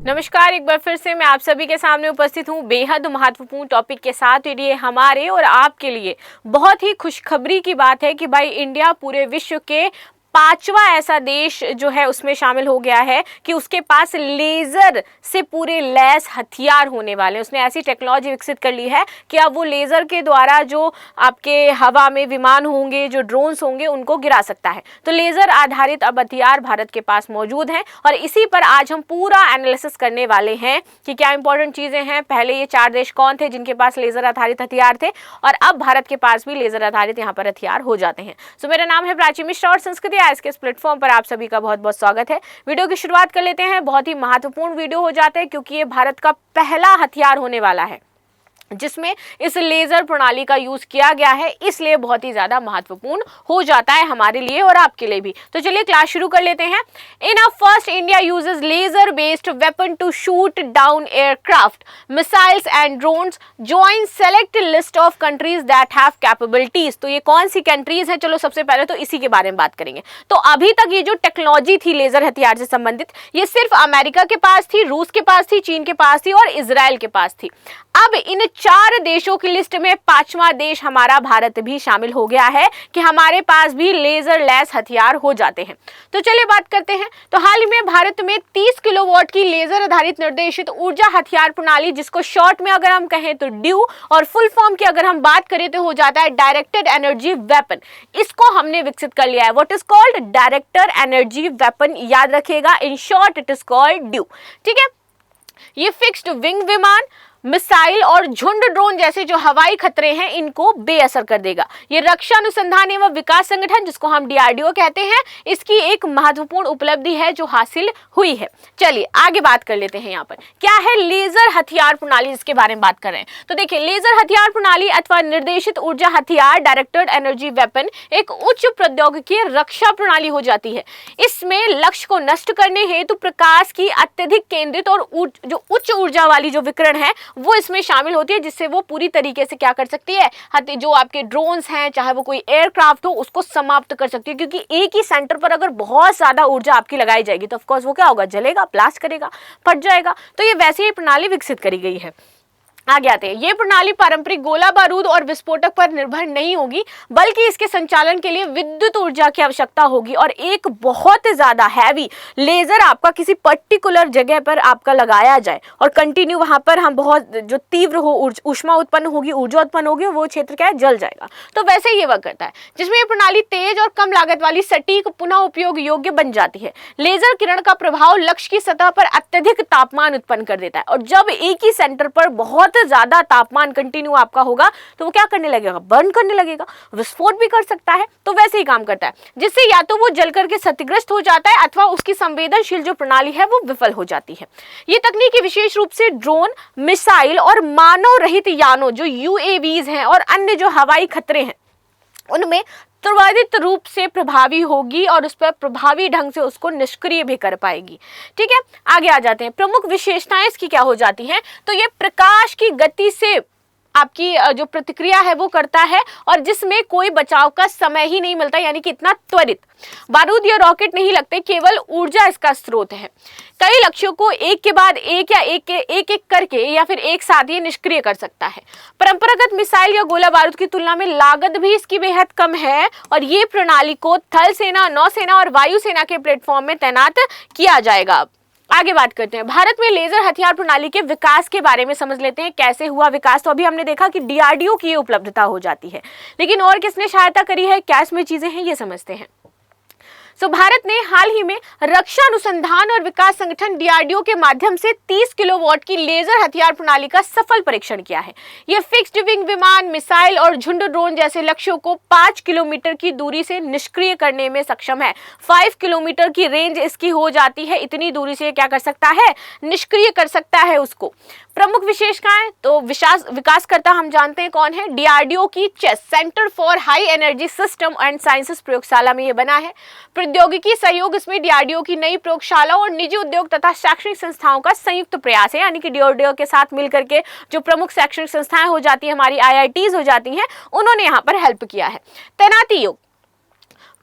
नमस्कार, एक बार फिर से मैं आप सभी के सामने उपस्थित हूँ बेहद महत्वपूर्ण टॉपिक के साथ। ये हमारे और आपके लिए बहुत ही खुशखबरी की बात है कि भाई इंडिया पूरे विश्व के पांचवा ऐसा देश जो है उसमें शामिल हो गया है कि उसके पास लेजर से पूरे लैस हथियार होने वाले हैं। उसने ऐसी टेक्नोलॉजी विकसित कर ली है कि अब वो लेजर के द्वारा जो आपके हवा में विमान होंगे, जो ड्रोन्स होंगे, उनको गिरा सकता है। तो लेजर आधारित अब हथियार भारत के पास मौजूद हैं और इसी पर आज हम पूरा एनालिसिस करने वाले हैं कि क्या इंपॉर्टेंट चीजें हैं। पहले ये 4 देश कौन थे जिनके पास लेजर आधारित हथियार थे और अब भारत के पास भी लेजर आधारित यहाँ पर हथियार हो जाते हैं। सो मेरा नाम है प्राची मिश्रा और संस्कृति के इस प्लेटफॉर्म पर आप सभी का बहुत बहुत स्वागत है। वीडियो की शुरुआत कर लेते हैं। बहुत ही महत्वपूर्ण वीडियो हो जाता है क्योंकि ये भारत का पहला हथियार होने वाला है जिसमें इस लेजर प्रणाली का यूज किया गया है, इसलिए बहुत ही ज्यादा महत्वपूर्ण हो जाता है हमारे लिए और आपके लिए भी। तो चलिए क्लास शुरू कर लेते हैं। In a first India uses laser based weapon to shoot down aircraft, missiles and drones, join select list of countries that have capabilities. तो ये कौन सी कंट्रीज है, चलो सबसे पहले तो इसी के बारे में बात करेंगे। तो अभी तक ये जो टेक्नोलॉजी थी लेजर हथियार से संबंधित, ये सिर्फ अमेरिका के पास थी, रूस के पास थी, चीन के पास थी और इजराइल के पास थी। अब इन 4 देशों की लिस्ट में 5वां देश हमारा भारत भी शामिल हो गया है कि हमारे पास भी लेजर लैस हथियार हो जाते हैं। तो चलिए बात करते हैं। तो हाल ही में भारत में 30 किलोवाट की लेजर आधारित निर्देशित ऊर्जा हथियार प्रणाली, जिसको शॉर्ट में अगर हम कहें तो ड्यू और फुल फॉर्म की अगर हम बात करें तो हो जाता है डायरेक्टेड एनर्जी वेपन, इसको हमने विकसित कर लिया है। What is called director energy weapon, याद रखिएगा, in short it is called due. ठीक है, ये फिक्स्ड विंग विमान, मिसाइल और झुंड ड्रोन जैसे जो हवाई खतरे हैं इनको बेअसर कर देगा। ये रक्षा अनुसंधान एवं विकास संगठन, जिसको हम डीआरडीओ कहते हैं, इसकी एक महत्वपूर्ण उपलब्धि है जो हासिल हुई है। चलिए आगे बात कर लेते हैं। यहाँ पर क्या है लेजर हथियार प्रणाली, जिसके बारे में बात कर रहे हैं। तो देखिए, लेजर हथियार प्रणाली अथवा निर्देशित ऊर्जा हथियार डायरेक्टेड एनर्जी वेपन एक उच्च प्रौद्योगिकी रक्षा प्रणाली हो जाती है। इसमें लक्ष्य को नष्ट करने हेतु प्रकाश की अत्यधिक केंद्रित और जो उच्च ऊर्जा वाली जो विकिरण है वो इसमें शामिल होती है, जिससे वो पूरी तरीके से क्या कर सकती है, जो आपके ड्रोन्स हैं, चाहे वो कोई एयरक्राफ्ट हो, उसको समाप्त कर सकती है। क्योंकि एक ही सेंटर पर अगर बहुत ज्यादा ऊर्जा आपकी लगाई जाएगी तो ऑफकोर्स वो क्या होगा, जलेगा, ब्लास्ट करेगा, फट जाएगा। तो ये वैसे ही प्रणाली विकसित करी गई है। आगे आते हैं। ये प्रणाली पारंपरिक गोला बारूद और विस्फोटक पर निर्भर नहीं होगी, बल्कि इसके संचालन के लिए विद्युत ऊर्जा की आवश्यकता होगी और एक बहुत ज्यादा हैवी लेजर आपका किसी पर्टिकुलर जगह पर आपका लगाया जाए और कंटिन्यू वहां पर हम बहुत जो तीव्र हो ऊष्मा उत्पन्न होगी, ऊर्जा उत्पन्न होगी, वो क्षेत्र क्या है, जल जाएगा। तो वैसे ही ये वर्क करता है, जिसमें ये प्रणाली तेज और कम लागत वाली, सटीक, पुनः उपयोग योग्य बन जाती है। लेजर किरण का प्रभाव लक्ष्य की सतह पर अत्यधिक तापमान उत्पन्न कर देता है और जब एक ही सेंटर पर बहुत ज्यादा तापमान कंटिन्यू आपका होगा तो वो क्या करने लगेगा, बर्न करने लगेगा, विस्फोट भी कर सकता है। तो वैसे ही काम करता है, जिससे या तो वो जल करके क्षतिग्रस्त हो जाता है अथवा उसकी संवेदनशील जो प्रणाली है वो विफल हो जाती है। ये तकनीक विशेष रूप से ड्रोन, मिसाइल और मानव रहित यानों जो यूएवीज हैं और अन्य जो हवाई खतरे हैं उनमें त्वरित रूप से प्रभावी होगी और उस पर प्रभावी ढंग से उसको निष्क्रिय भी कर पाएगी। ठीक है, आगे आ जाते हैं। प्रमुख विशेषताएं इसकी क्या हो जाती हैं। तो ये प्रकाश की गति से आपकी जो प्रतिक्रिया है वो करता है और जिसमें कोई बचाव का समय ही नहीं मिलता, यानी कि इतना त्वरित। बारूद या रॉकेट नहीं लगते, केवल ऊर्जा इसका स्रोत है। कई लक्ष्यों को एक के बाद एक या एक करके या फिर एक साथ ही निष्क्रिय कर सकता है। परंपरागत मिसाइल या गोला बारूद की तुलना में लागत भी इसकी बेहद कम है और ये प्रणाली को थल सेना, नौसेना और वायुसेना के प्लेटफॉर्म में तैनात किया जाएगा। आगे बात करते हैं। भारत में लेजर हथियार प्रणाली के विकास के बारे में समझ लेते हैं, कैसे हुआ विकास। तो अभी हमने देखा कि डीआरडीओ की ये उपलब्धता हो जाती है, लेकिन और किसने सहायता करी है, क्या इसमें चीजें हैं, ये समझते हैं। भारत ने हाल ही में रक्षा अनुसंधान और विकास संगठन डीआरडीओ के माध्यम से 30 किलोवाट की लेजर हथियार प्रणाली का सफल परीक्षण किया है। यह फिक्स्ड विंग विमान, मिसाइल और झुंड ड्रोन जैसे लक्ष्यों को 5 किलोमीटर की दूरी से निष्क्रिय करने में सक्षम है। 5 किलोमीटर की रेंज इसकी हो जाती है, इतनी दूरी से क्या कर सकता है, निष्क्रिय कर सकता है उसको। प्रमुख विशेषताएं तो विकासकर्ता हम जानते हैं कौन है, डीआरडीओ की CHESS centre for high energy system and sciences प्रयोगशाला में ये बना है। प्रौद्योगिकी सहयोग इसमें डीआरडीओ की नई प्रयोगशाला और निजी उद्योग तथा शैक्षणिक संस्थाओं का संयुक्त प्रयास है, यानी कि डीआरडीओ के साथ मिलकर के जो प्रमुख शैक्षणिक संस्थाएं हो जाती है, हमारी आईआईटीज हो जाती हैं, उन्होंने यहाँ पर हेल्प किया है। तैनाती योग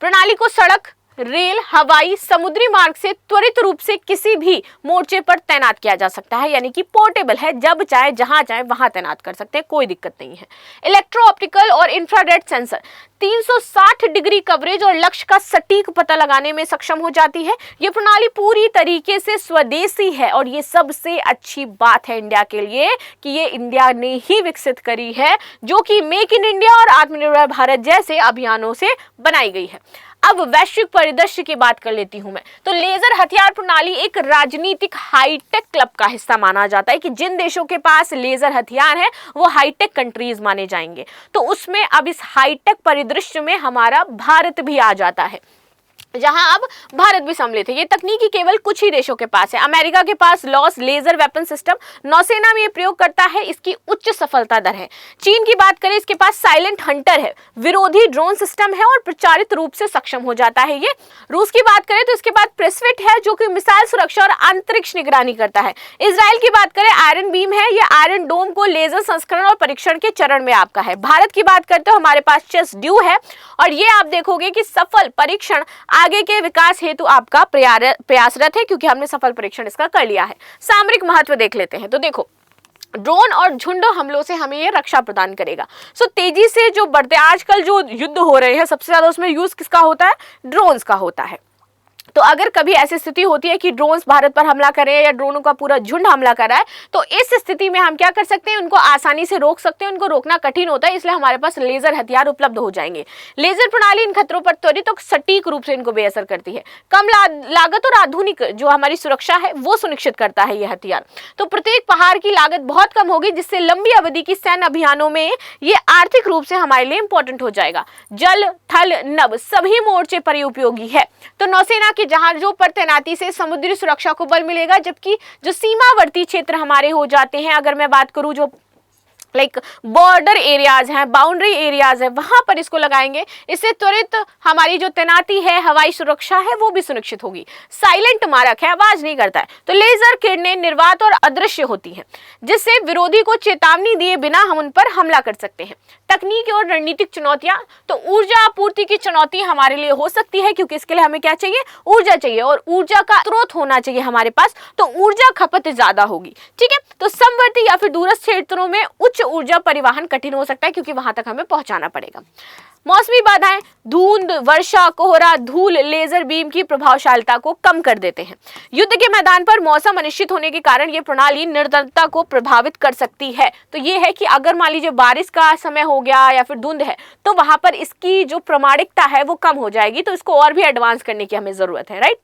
प्रणाली को सड़क, रेल, हवाई, समुद्री मार्ग से त्वरित रूप से किसी भी मोर्चे पर तैनात किया जा सकता है, यानी कि पोर्टेबल है, जब चाहे जहां चाहे वहां तैनात कर सकते हैं, कोई दिक्कत नहीं है। इलेक्ट्रो ऑप्टिकल और इंफ्रारेड सेंसर 360 डिग्री कवरेज और लक्ष्य का सटीक पता लगाने में सक्षम हो जाती है। ये प्रणाली पूरी तरीके से स्वदेशी है और ये सबसे अच्छी बात है इंडिया के लिए कि ये इंडिया ने ही विकसित करी है, जो कि मेक इन इंडिया और आत्मनिर्भर भारत जैसे अभियानों से बनाई गई है। अब वैश्विक परिदृश्य की बात कर लेती हूं मैं, तो लेजर हथियार प्रणाली एक राजनीतिक हाईटेक क्लब का हिस्सा माना जाता है कि जिन देशों के पास लेजर हथियार है वो हाईटेक कंट्रीज माने जाएंगे। तो उसमें अब इस हाईटेक परिदृश्य में हमारा भारत भी आ जाता है, जहां अब भारत भी सम्मिलित है। ये तकनीकी केवल कुछ ही देशों के पास है। अमेरिका के पास लॉस लेजर वेपन सिस्टम नौसेना में ये प्रयोग करता है, इसकी उच्च सफलता दर है। चीन की बात करें, इसके पास साइलेंट हंटर है, विरोधी ड्रोन सिस्टम है और प्रचारित रूप से सक्षम हो जाता है ये। रूस की बात करें तो इसके पास प्रेसफिट है, जो कि मिसाइल सुरक्षा और अंतरिक्ष निगरानी करता है। इजराइल की बात करें, आयरन बीम है, यह आयरन डोम को लेजर संस्करण और परीक्षण के चरण में आपका है। भारत की बात करते हो, हमारे पास चेस ड्यू है और ये आप देखोगे कि सफल परीक्षण आगे के विकास हेतु आपका प्रयासरत है, क्योंकि हमने सफल परीक्षण इसका कर लिया है। सामरिक महत्व देख लेते हैं, तो देखो ड्रोन और झुंड हमलों से हमें ये रक्षा प्रदान करेगा। तेजी से जो बढ़ते आजकल जो युद्ध हो रहे हैं, सबसे ज्यादा उसमें यूज किसका होता है? ड्रोन्स का होता है। तो अगर कभी ऐसी स्थिति होती है कि ड्रोन्स भारत पर हमला करें या ड्रोनों का पूरा झुंड हमला कर रहा है, तो इस स्थिति में हम क्या कर सकते हैं? उनको आसानी से रोक सकते हैं। उनको रोकना कठिन होता है, इसलिए हमारे पास लेजर हथियार उपलब्ध हो जाएंगे। लेजर प्रणाली इन खतरों पर त्वरित और सटीक रूप से इनको बेअसर करती है। कम लागत और आधुनिक जो हमारी सुरक्षा है वो सुनिश्चित करता है ये हथियार। तो प्रत्येक पहाड़ की लागत बहुत कम होगी, जिससे लंबी अवधि की सैन्य अभियानों में ये आर्थिक रूप से हमारे लिए इंपॉर्टेंट हो जाएगा। जल, थल, नभ सभी मोर्चे पर ये उपयोगी है। तो नौसेना के जहाजों पर तैनाती से समुद्री सुरक्षा को बल मिलेगा, जबकि जो सीमावर्ती क्षेत्र हमारे हो जाते हैं, अगर मैं बात करूं जो बॉर्डर एरियाज हैं, बाउंड्री एरियाज है, वहां पर इसको लगाएंगे। इससे त्वरित हमारी जो तैनाती है, हवाई सुरक्षा है, वो भी सुनिश्चित होगी। साइलेंट मारक है, आवाज नहीं करता है। तो लेजर किरणें निर्वात और अदृश्य होती हैं, जिससे विरोधी को चेतावनी दिए बिना हम उन पर हमला कर सकते हैं। तकनीकी और रणनीतिक चुनौतियां, तो ऊर्जा आपूर्ति की चुनौती हमारे लिए हो सकती है, क्योंकि इसके लिए हमें क्या चाहिए? ऊर्जा चाहिए, और ऊर्जा का स्रोत होना चाहिए हमारे पास, तो ऊर्जा खपत ज्यादा होगी। ठीक है, तो समवर्ती या फिर दूरस्थ क्षेत्रों में उच्च ऊर्जा परिवहन कठिन हो सकता है, क्योंकि वहां तक हमें पहुंचाना पड़ेगा। मौसमी बाधाएं, धुंध, वर्षा, कोहरा, धूल लेजर बीम की प्रभावशीलता को कम कर देते हैं। युद्ध के मैदान पर मौसम अनिश्चित होने के कारण ये प्रणाली निरंतरता को प्रभावित कर सकती है। तो ये है कि अगर मान लीजिए बारिश का समय हो गया या फिर धुंध है, तो वहां पर इसकी जो प्रामाणिकता है वो कम हो जाएगी। तो इसको और भी एडवांस करने की हमें जरूरत है। राइट,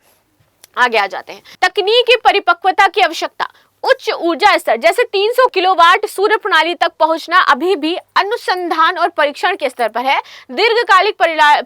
आगे आ जाते हैं। तकनीकी परिपक्वता की आवश्यकता, उच्च ऊर्जा स्तर जैसे 300 किलोवाट सूर्य प्रणाली तक पहुंचना अभी भी अनुसंधान और परीक्षण के स्तर पर है। दीर्घकालिक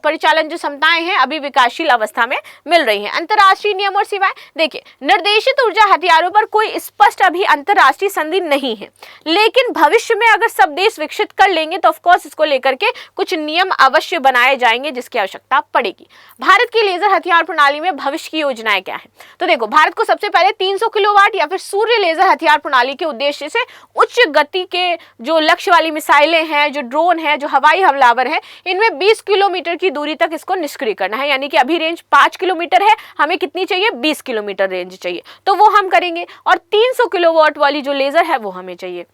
परिचालन जो क्षमताएं हैं अभी विकासशील अवस्था में मिल रही हैं। अंतर्राष्ट्रीय नियम और सीमाएं, देखिए निर्देशित ऊर्जा हथियारों पर कोई स्पष्ट अभी अंतर्राष्ट्रीय संधि नहीं है, लेकिन भविष्य में अगर सब देश विकसित कर लेंगे तो ऑफकोर्स इसको लेकर के कुछ नियम अवश्य बनाए जाएंगे जिसकी आवश्यकता पड़ेगी। भारत की लेजर हथियार प्रणाली में भविष्य की योजनाएं क्या है? तो देखो, भारत को सबसे पहले 300 किलोवाट या फिर सूर्य लेजर हथियार प्रणाली के उद्देश्य से उच्च गति के जो लक्ष्य वाली मिसाइलें हैं, जो ड्रोन है, जो हवाई हमलावर है, इनमें 20 किलोमीटर की दूरी तक इसको निष्क्रिय करना है। यानी कि अभी रेंज 5 किलोमीटर है, हमें कितनी चाहिए? 20 किलोमीटर रेंज चाहिए, तो वो हम करेंगे। और 300 किलोवाट वाली जो लेजर है वो हमें चाहिए।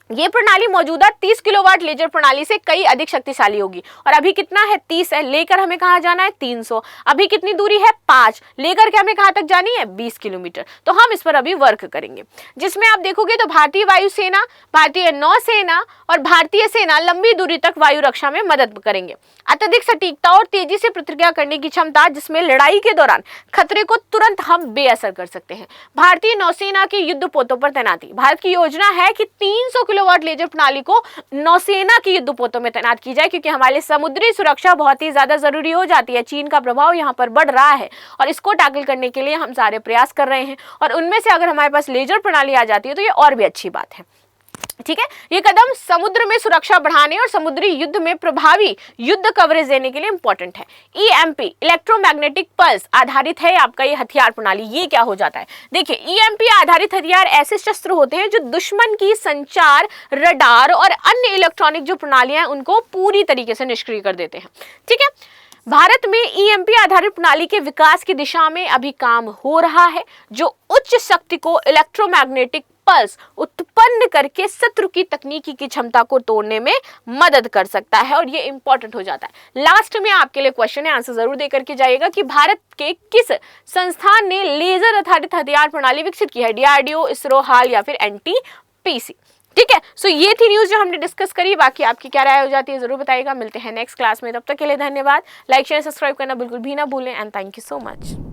ये प्रणाली मौजूदा 30 किलोवाट लेजर प्रणाली से कई अधिक शक्तिशाली होगी। और अभी कितना है? 30 है, लेकर हमें कहाँ जाना है? 300। अभी कितनी दूरी है? 5, लेकर के हमें कहाँ तक जानी है? 20 किलोमीटर। तो हम इस पर अभी वर्क करेंगे, जिसमें आप देखोगे तो भारतीय वायुसेना, भारतीय नौसेना और भारतीय सेना लंबी दूरी तक वायु रक्षा में मदद करेंगे। अत्यधिक सटीकता और तेजी से प्रतिक्रिया करने की क्षमता, जिसमें लड़ाई के दौरान खतरे को तुरंत हम बेअसर कर सकते हैं। भारतीय नौसेना के युद्धपोतों पर तैनाती, भारत की योजना है कि 300 किलोवाट लेजर प्रणाली को नौसेना की युद्धपोतों में तैनात की जाए, क्योंकि हमारे समुद्री सुरक्षा बहुत ही ज्यादा जरूरी हो जाती है। चीन का प्रभाव यहाँ पर बढ़ रहा है और इसको टैकल करने के लिए हम सारे प्रयास कर रहे हैं, और उनमें से अगर हमारे पास लेजर प्रणाली आ जाती है तो ये और भी अच्छी बात है। ठीक है, ये कदम समुद्र में सुरक्षा बढ़ाने और समुद्री युद्ध में प्रभावी युद्ध कवरेज देने के लिए इंपॉर्टेंट है। ईएमपी, इलेक्ट्रोमैग्नेटिक पल्स आधारित है आपका ये हथियार प्रणाली। ये क्या हो जाता है? देखिए, ईएमपी आधारित हथियार ऐसे शस्त्र होते हैं जो दुश्मन की संचार, रडार और अन्य इलेक्ट्रॉनिक जो प्रणालियां हैं उनको पूरी तरीके से निष्क्रिय कर देते हैं। ठीक है, भारत में ईएमपी आधारित प्रणाली के विकास की दिशा में अभी काम हो रहा है, जो उच्च शक्ति को इलेक्ट्रोमैग्नेटिक पल्स उत्पन्न करके शत्रु की तकनीकी की क्षमता को तोड़ने में मदद कर सकता है, और ये इंपॉर्टेंट हो जाता है। लास्ट में आपके लिए क्वेश्चन है, आंसर जरूर देकर के जाइएगा कि भारत के किस संस्थान ने लेजर आधारित हथियार प्रणाली विकसित की है? डीआरडीओ, इसरो, हाल या फिर एनटीपीसी। ठीक है, सो ये थी न्यूज जो हमने डिस्कस करी। बाकी आपकी क्या राय हो जाती है जरूर बताइएगा। मिलते हैं नेक्स्ट क्लास में, तब तक के लिए धन्यवाद। लाइक शेयर सब्सक्राइब करना बिल्कुल भी ना भूलें and thank you so much.